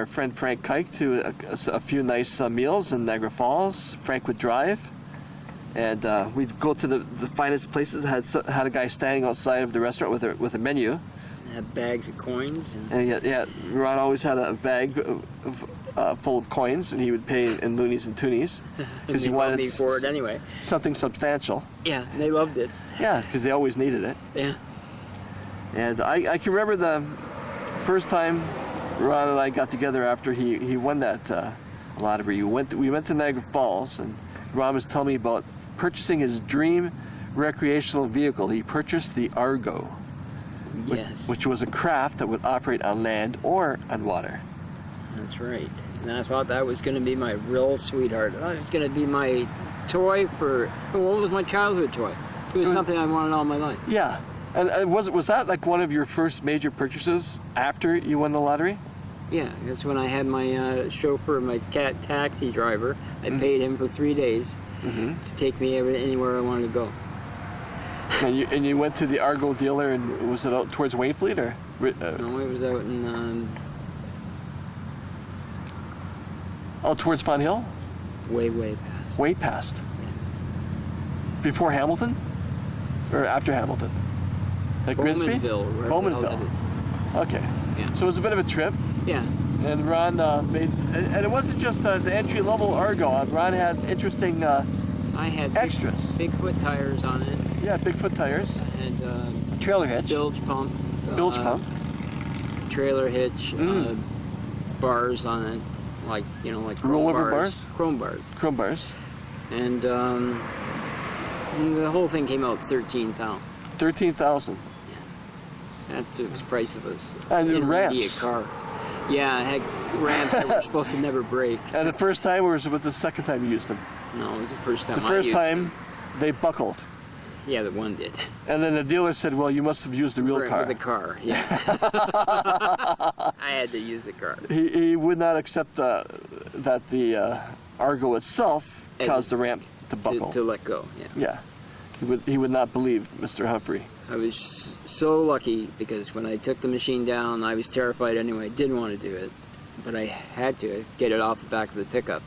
our friend Frank Kike to a few nice meals in Niagara Falls. Frank would drive, and we'd go to the finest places that had a guy standing outside of the restaurant with a menu. Had bags of coins. And yeah, Ron always had a bag full of coins, and he would pay in loonies and toonies because he wanted me for it anyway. Something substantial. Yeah, they loved it. Yeah, because they always needed it. Yeah. And I can remember the first time Ron and I got together after he won that lottery. We went to Niagara Falls, and Ron was telling me about purchasing his dream recreational vehicle. He purchased the Argo. Yes. Which was a craft that would operate on land or on water. That's right. And I thought that was going to be my real sweetheart. It was going to be my toy for... Well, what was my childhood toy? It was something I wanted all my life. Yeah. And was that like one of your first major purchases after you won the lottery? Yeah, that's when I had my chauffeur, my taxi driver. I paid him for 3 days to take me anywhere I wanted to go. And you went to the Argo dealer, and was it out towards Waynfleet or? No, it was out in. Out towards Fon Hill. Way past. Way past. Yeah. Before Hamilton, or after Hamilton? Like Grimsby? Bowmanville. Okay. Yeah. So it was a bit of a trip. Yeah. And Ron and it wasn't just the entry level Argo. Ron had interesting. I had extras. Bigfoot tires on it. Yeah, Bigfoot tires. And trailer hitch. Bilge pump. Trailer hitch. Bars on it, like rollover bars. Chrome bars. Chrome bars. And the whole thing came out $13,000. $13,000. Yeah. That's the price of And ramps. Car. Yeah, it had ramps that were supposed to never break. And the first time, or was it the second time you used them? No, it was the first time. The first time, they buckled. Yeah, the one did. And then the dealer said, "Well, you must have used the real car." The car, yeah. I had to use the car. He would not accept that the Argo itself caused the ramp to buckle. To let go, yeah. Yeah. He would not believe Mr. Humphrey. I was so lucky because when I took the machine down, I was terrified anyway. I didn't want to do it, but I had to get it off the back of the pickup.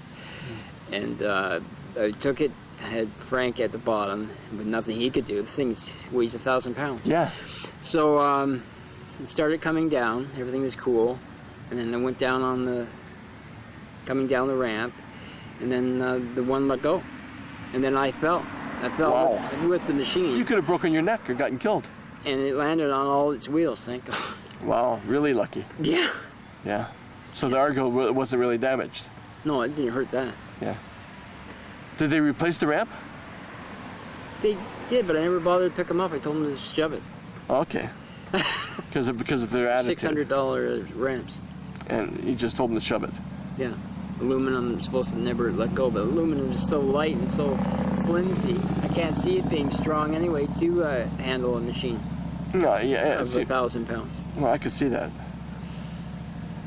And I took it, I had Frank at the bottom, with nothing he could do. The thing weighs 1,000 pounds. Yeah. So it started coming down, everything was cool, and then I went down coming down the ramp, and then the one let go. And then I fell. Wow. With the machine. You could have broken your neck or gotten killed. And it landed on all its wheels, thank God. Wow, really lucky. Yeah. Yeah. So the Argo wasn't really damaged. No, it didn't hurt that. Yeah. Did they replace the ramp? They did, but I never bothered to pick them up. I told them to shove it. Okay. because of their attitude. $600 ramps. And you just told them to shove it. Yeah. Aluminum is supposed to never let go, but aluminum is so light and so flimsy. I can't see it being strong anyway to handle a machine. No, yeah. Of 1,000 pounds. Well, I could see that.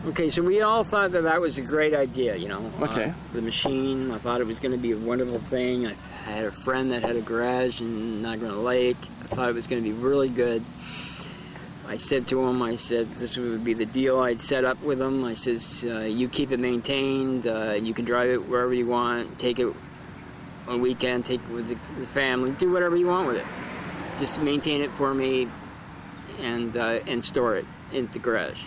Okay, so we all thought that was a great idea, Okay. The machine, I thought it was going to be a wonderful thing. I had a friend that had a garage in Niagara Lake. I thought it was going to be really good. I said to him, this would be the deal I'd set up with him. I says, you keep it maintained, you can drive it wherever you want, take it on a weekend, take it with the family, do whatever you want with it. Just maintain it for me and store it in the garage.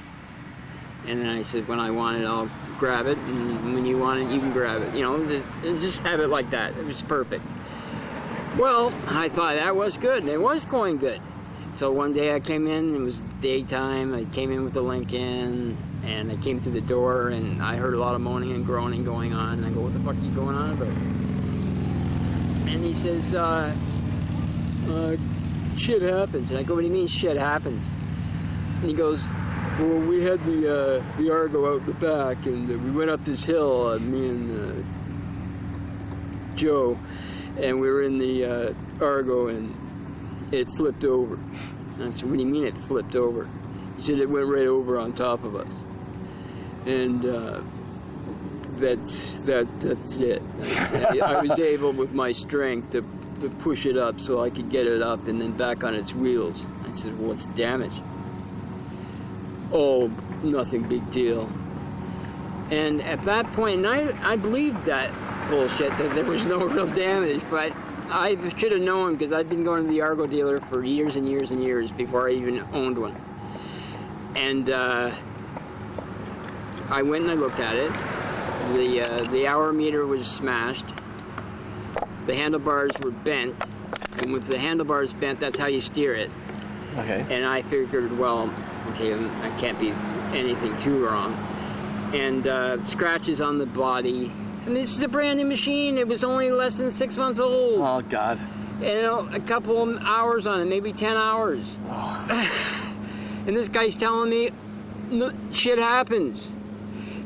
And then I said, when I want it, I'll grab it, and when you want it, you can grab it. Just have it like that. It was perfect. Well, I thought that was good, and it was going good. So one day I came in, it was daytime, I came in with the Lincoln, and I came through the door, and I heard a lot of moaning and groaning going on, and I go, what the fuck are you going on about? And he says, shit happens. And I go, what do you mean shit happens? And he goes, well, we had the Argo out the back, and we went up this hill, me and Joe, and we were in the Argo, and it flipped over. And I said, what do you mean it flipped over? He said it went right over on top of us. And that's it. I was able with my strength to push it up so I could get it up and then back on its wheels. I said, well, what's the damage? Oh, nothing, big deal. And at that point, and I believed that bullshit, that there was no real damage, but I should have known, because I'd been going to the Argo dealer for years and years and years before I even owned one. And I went and I looked at it. The hour meter was smashed. The handlebars were bent. And with the handlebars bent, that's how you steer it. Okay. And I figured, well, okay, I can't be anything too wrong. And scratches on the body. And this is a brand new machine. It was only less than 6 months old. Oh, God. And a couple of hours on it, maybe 10 hours. Oh. And this guy's telling me, no, shit happens.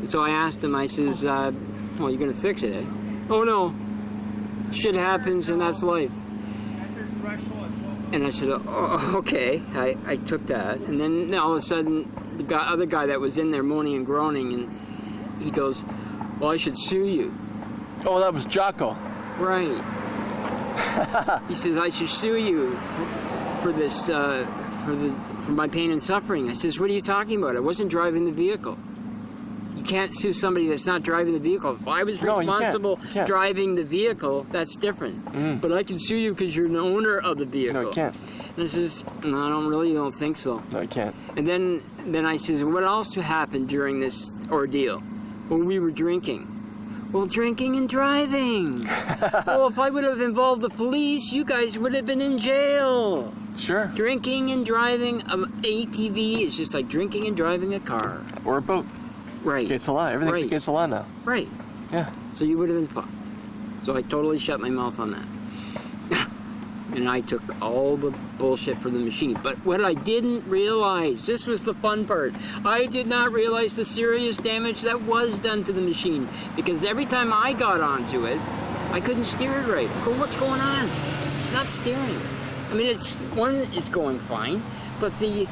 And so I asked him, I says, well, you're going to fix it, eh? Oh, no. Shit happens, and that's life. And I said, oh, okay. I took that. And then all of a sudden, the other guy that was in there moaning and groaning, and he goes, well, I should sue you. Oh, that was Jocko. Right. He says, I should sue you for this, for my pain and suffering. I says, what are you talking about? I wasn't driving the vehicle. You can't sue somebody that's not driving the vehicle. If I was responsible you can't. driving the vehicle, that's different. But I can sue you because you're an owner of the vehicle. No, you can't. And I says, no, I don't think so. No, you can't. And then I says, what else happened during this ordeal? Well, we were drinking. Well, drinking and driving. Well, if I would have involved the police, you guys would have been in jail. Sure. Drinking and driving an ATV is just like drinking and driving a car. Or a boat. Right. Against the law. Everything's Right. against the law now. Right. Yeah. So you would have been fucked. So I totally shut my mouth on that. And I took all the bullshit for the machine. But what I didn't realize, this was the fun part, I did not realize the serious damage that was done to the machine. Because every time I got onto it, I couldn't steer it right. I go, what's going on? It's not steering. I mean, it's going fine, but the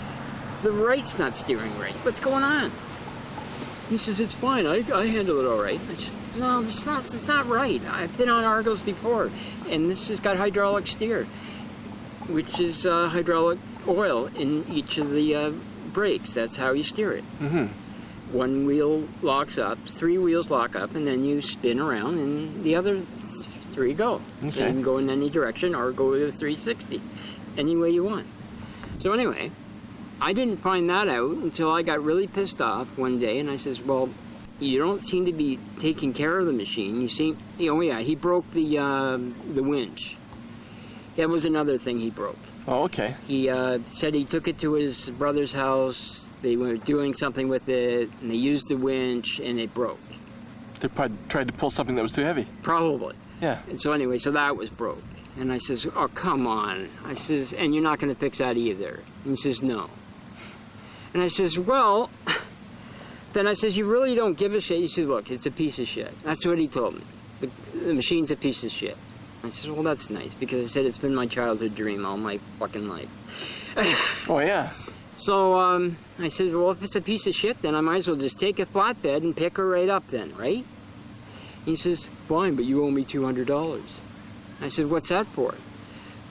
right's not steering right. What's going on? He says, it's fine, I handle it all right. I just, no, it's not right. I've been on Argos before, and this has got hydraulic steer, which is hydraulic oil in each of the brakes. That's how you steer it. Mm-hmm. One wheel locks up, 3 wheels lock up, and then you spin around, and the other 3 go. Okay. So you can go in any direction or go to 360, any way you want. So anyway, I didn't find that out until I got really pissed off one day, and I says, well, you don't seem to be taking care of the machine. You seem, oh yeah, he broke the winch. That was another thing he broke. Oh, okay. He said he took it to his brother's house, they were doing something with it, and they used the winch, and it broke. They probably tried to pull something that was too heavy. Probably. Yeah. And so anyway, so that was broke. And I says, oh, come on. I says, and you're not going to fix that either. And he says, no. And I says, well, then I says, you really don't give a shit. He says, look, it's a piece of shit. That's what he told me. The machine's a piece of shit. I says, well, that's nice, because I said it's been my childhood dream all my fucking life. Oh, yeah. So I said, well, if it's a piece of shit, then I might as well just take a flatbed and pick her right up then, right? He says, fine, but you owe me $200. I said, what's that for?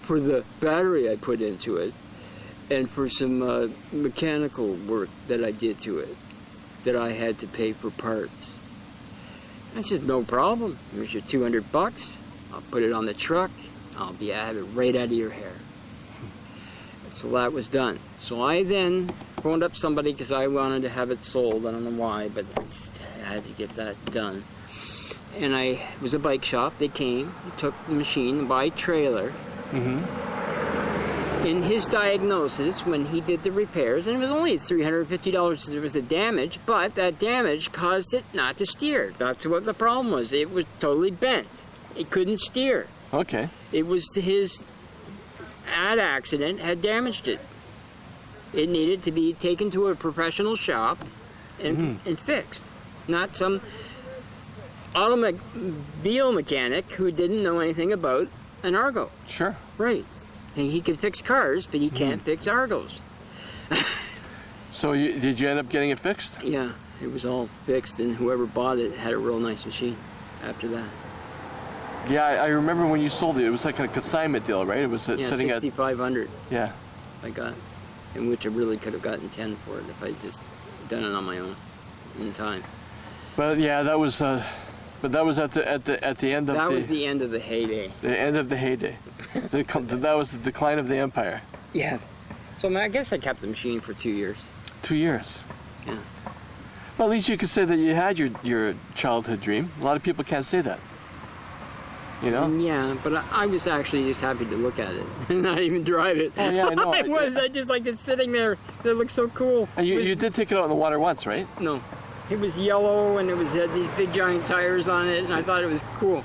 For the battery I put into it, and for some mechanical work that I did to it, that I had to pay for parts. I said, no problem. Here's your $200. I'll put it on the truck. I'll have it right out of your hair. So that was done. So I then phoned up somebody because I wanted to have it sold. I don't know why, but I just had to get that done. And it was a bike shop. They came, took the machine by trailer. Mm-hmm. In his diagnosis, when he did the repairs, and it was only $350 there was the damage, but that damage caused it not to steer. That's what the problem was. It was totally bent. It couldn't steer. Okay. It was his accident had damaged it. It needed to be taken to a professional shop and fixed. Not some automobile mechanic who didn't know anything about an Argo. Sure. Right. And he can fix cars, but he can't fix Argos. So did you end up getting it fixed? Yeah, it was all fixed, and whoever bought it had a real nice machine after that. Yeah, I remember when you sold it. It was like a consignment deal, right? It was sitting at $6,500 Yeah. I got, in which I really could have gotten 10 for it if I just done it on my own in time. But yeah, that was at the end of That was the end of the heyday. the end of the heyday. That was the decline of the empire. Yeah. So I guess I kept the machine for 2 years. 2 years. Yeah. Well, at least you could say that you had your childhood dream. A lot of people can't say that. You know? Yeah, but I was actually just happy to look at it and not even drive it. Oh yeah, I know. I just liked it sitting there. It looked so cool. And you did take it out in the water once, right? No. It was yellow and it had these big giant tires on it, and I thought it was cool.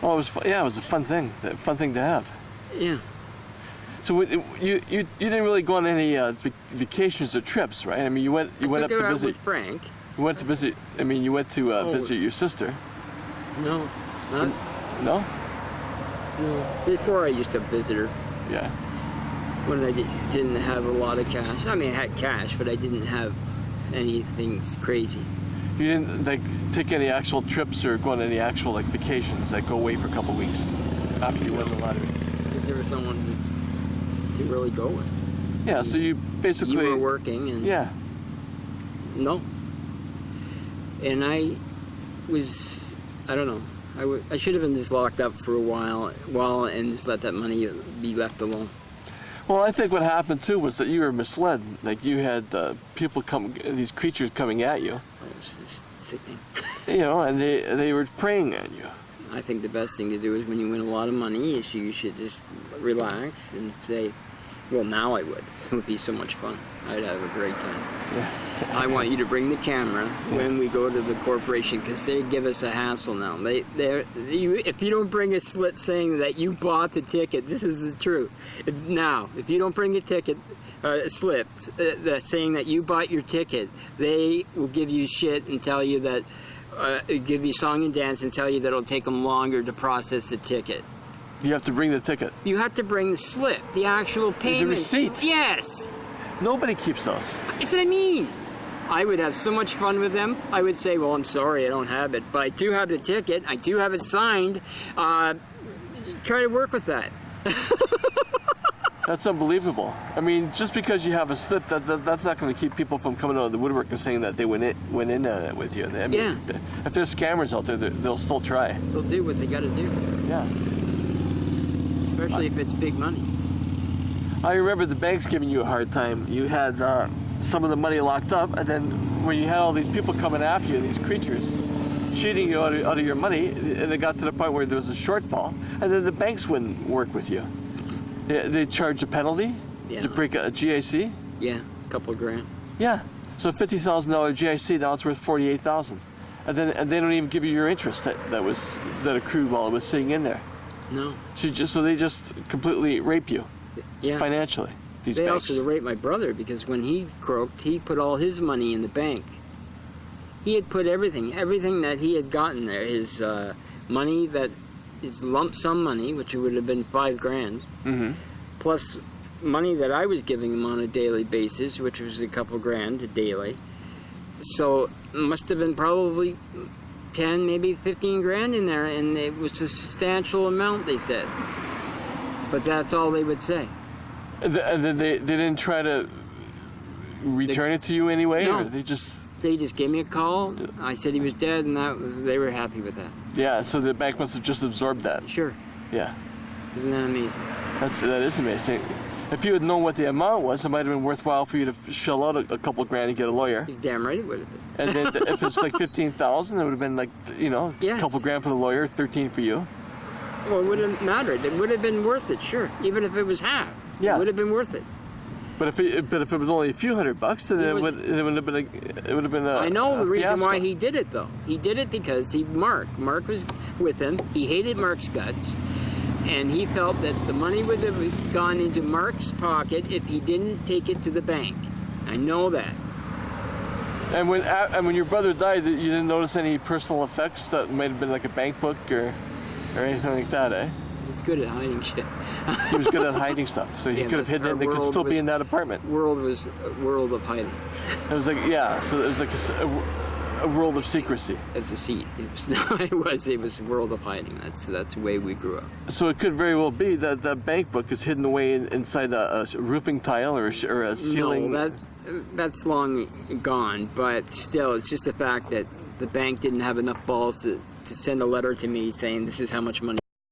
Oh, it was it was a fun thing to have. Yeah. So you didn't really go on any vacations or trips, right? I mean, you went I up took to her out visit. with Frank. You went to visit. I mean, you went to visit your sister. No. Not, No? no. Before I used to visit her Yeah. when I didn't have a lot of cash. I mean, I had cash, but I didn't have anything crazy. You didn't like take any actual trips or go on any actual like vacations that go away for a couple weeks after you won the lottery. Because there was no one to really go with. Yeah. So you basically. You were working and... Yeah. No. And I don't know. I should have been just locked up for a while and just let that money be left alone. Well, I think what happened too was that you were misled. Like you had people these creatures coming at you. It was just sickening. You know, and they were preying on you. I think the best thing to do is when you win a lot of money is you should just relax and say, well, now I would. It would be so much fun. I'd have a great time. Yeah. I want you to bring the camera when we go to the corporation because they give us a hassle now. If you don't bring a slip saying that you bought the ticket, this is the truth. If you don't bring a ticket, slip saying that you bought your ticket, they will give you shit and tell you that, give you song and dance and tell you that it'll take them longer to process the ticket. You have to bring the ticket. You have to bring the slip, the actual payment. The receipt. Yes. Nobody keeps those. That's what I mean. I would have so much fun with them. I would say, well, I'm sorry, I don't have it, but I do have the ticket. I do have it signed. Try to work with that. That's unbelievable. I mean, just because you have a slip, that's not going to keep people from coming out of the woodwork and saying that they went in on it with you. I mean, Yeah. If there's scammers out there, they'll still try. They'll do what they got to do, Yeah. especially if it's big money. I remember the banks giving you a hard time. You had some of the money locked up, and then when you had all these people coming after you, these creatures, cheating you out of your money, and it got to the point where there was a shortfall, and then the banks wouldn't work with you. They charge a penalty Yeah. to break a GIC. Yeah, a couple of grand. Yeah. So $50,000 GIC, now it's worth $48,000, and they don't even give you your interest that accrued while it was sitting in there. No. So they just completely rape you Yeah. financially. These They banks. also raped my brother because when he croaked, he put all his money in the bank. He had put everything that he had gotten there, his money, his lump sum money, which would have been $5,000, plus money that I was giving him on a daily basis, which was a couple grand a daily. So it must have been probably 10, maybe 15 grand in there, and it was a substantial amount, they said. But that's all they would say. And then they didn't try to return it to you anyway, No. or they just. They just gave me a call. I said he was dead, and they were happy with that. Yeah, so the bank must have just absorbed that. Sure. Yeah, Isn't that amazing? that is amazing. If you had known what the amount was, it might have been worthwhile for you to shell out a couple grand and get a lawyer. You're damn right it would have been. And then if it's like 15,000, it would have been like a Yes. couple grand for the lawyer, 13 for you. Well, it wouldn't have mattered. It would have been worth it, sure. Even if it was half. Yeah. It would have been worth it. But if it was only a few $100, then it would have been a. I know the reason fiasco. why he did it, though. He did it because Mark was with him. He hated Mark's guts. And he felt that the money would have gone into Mark's pocket if he didn't take it to the bank. I know that. And when your brother died, you didn't notice any personal effects that might have been like a bank book or anything like that, eh? He's good at hiding shit. He was good at hiding stuff, so he Yeah, could have hidden it. And it could still be in that apartment. World was a world of hiding. It was like so it was like a world of secrecy. A deceit. It was a world of hiding. That's the way we grew up. So it could very well be that the bank book is hidden away inside a roofing tile or a ceiling. No, that's long gone. But still, it's just the fact that the bank didn't have enough balls to send a letter to me saying this is how much money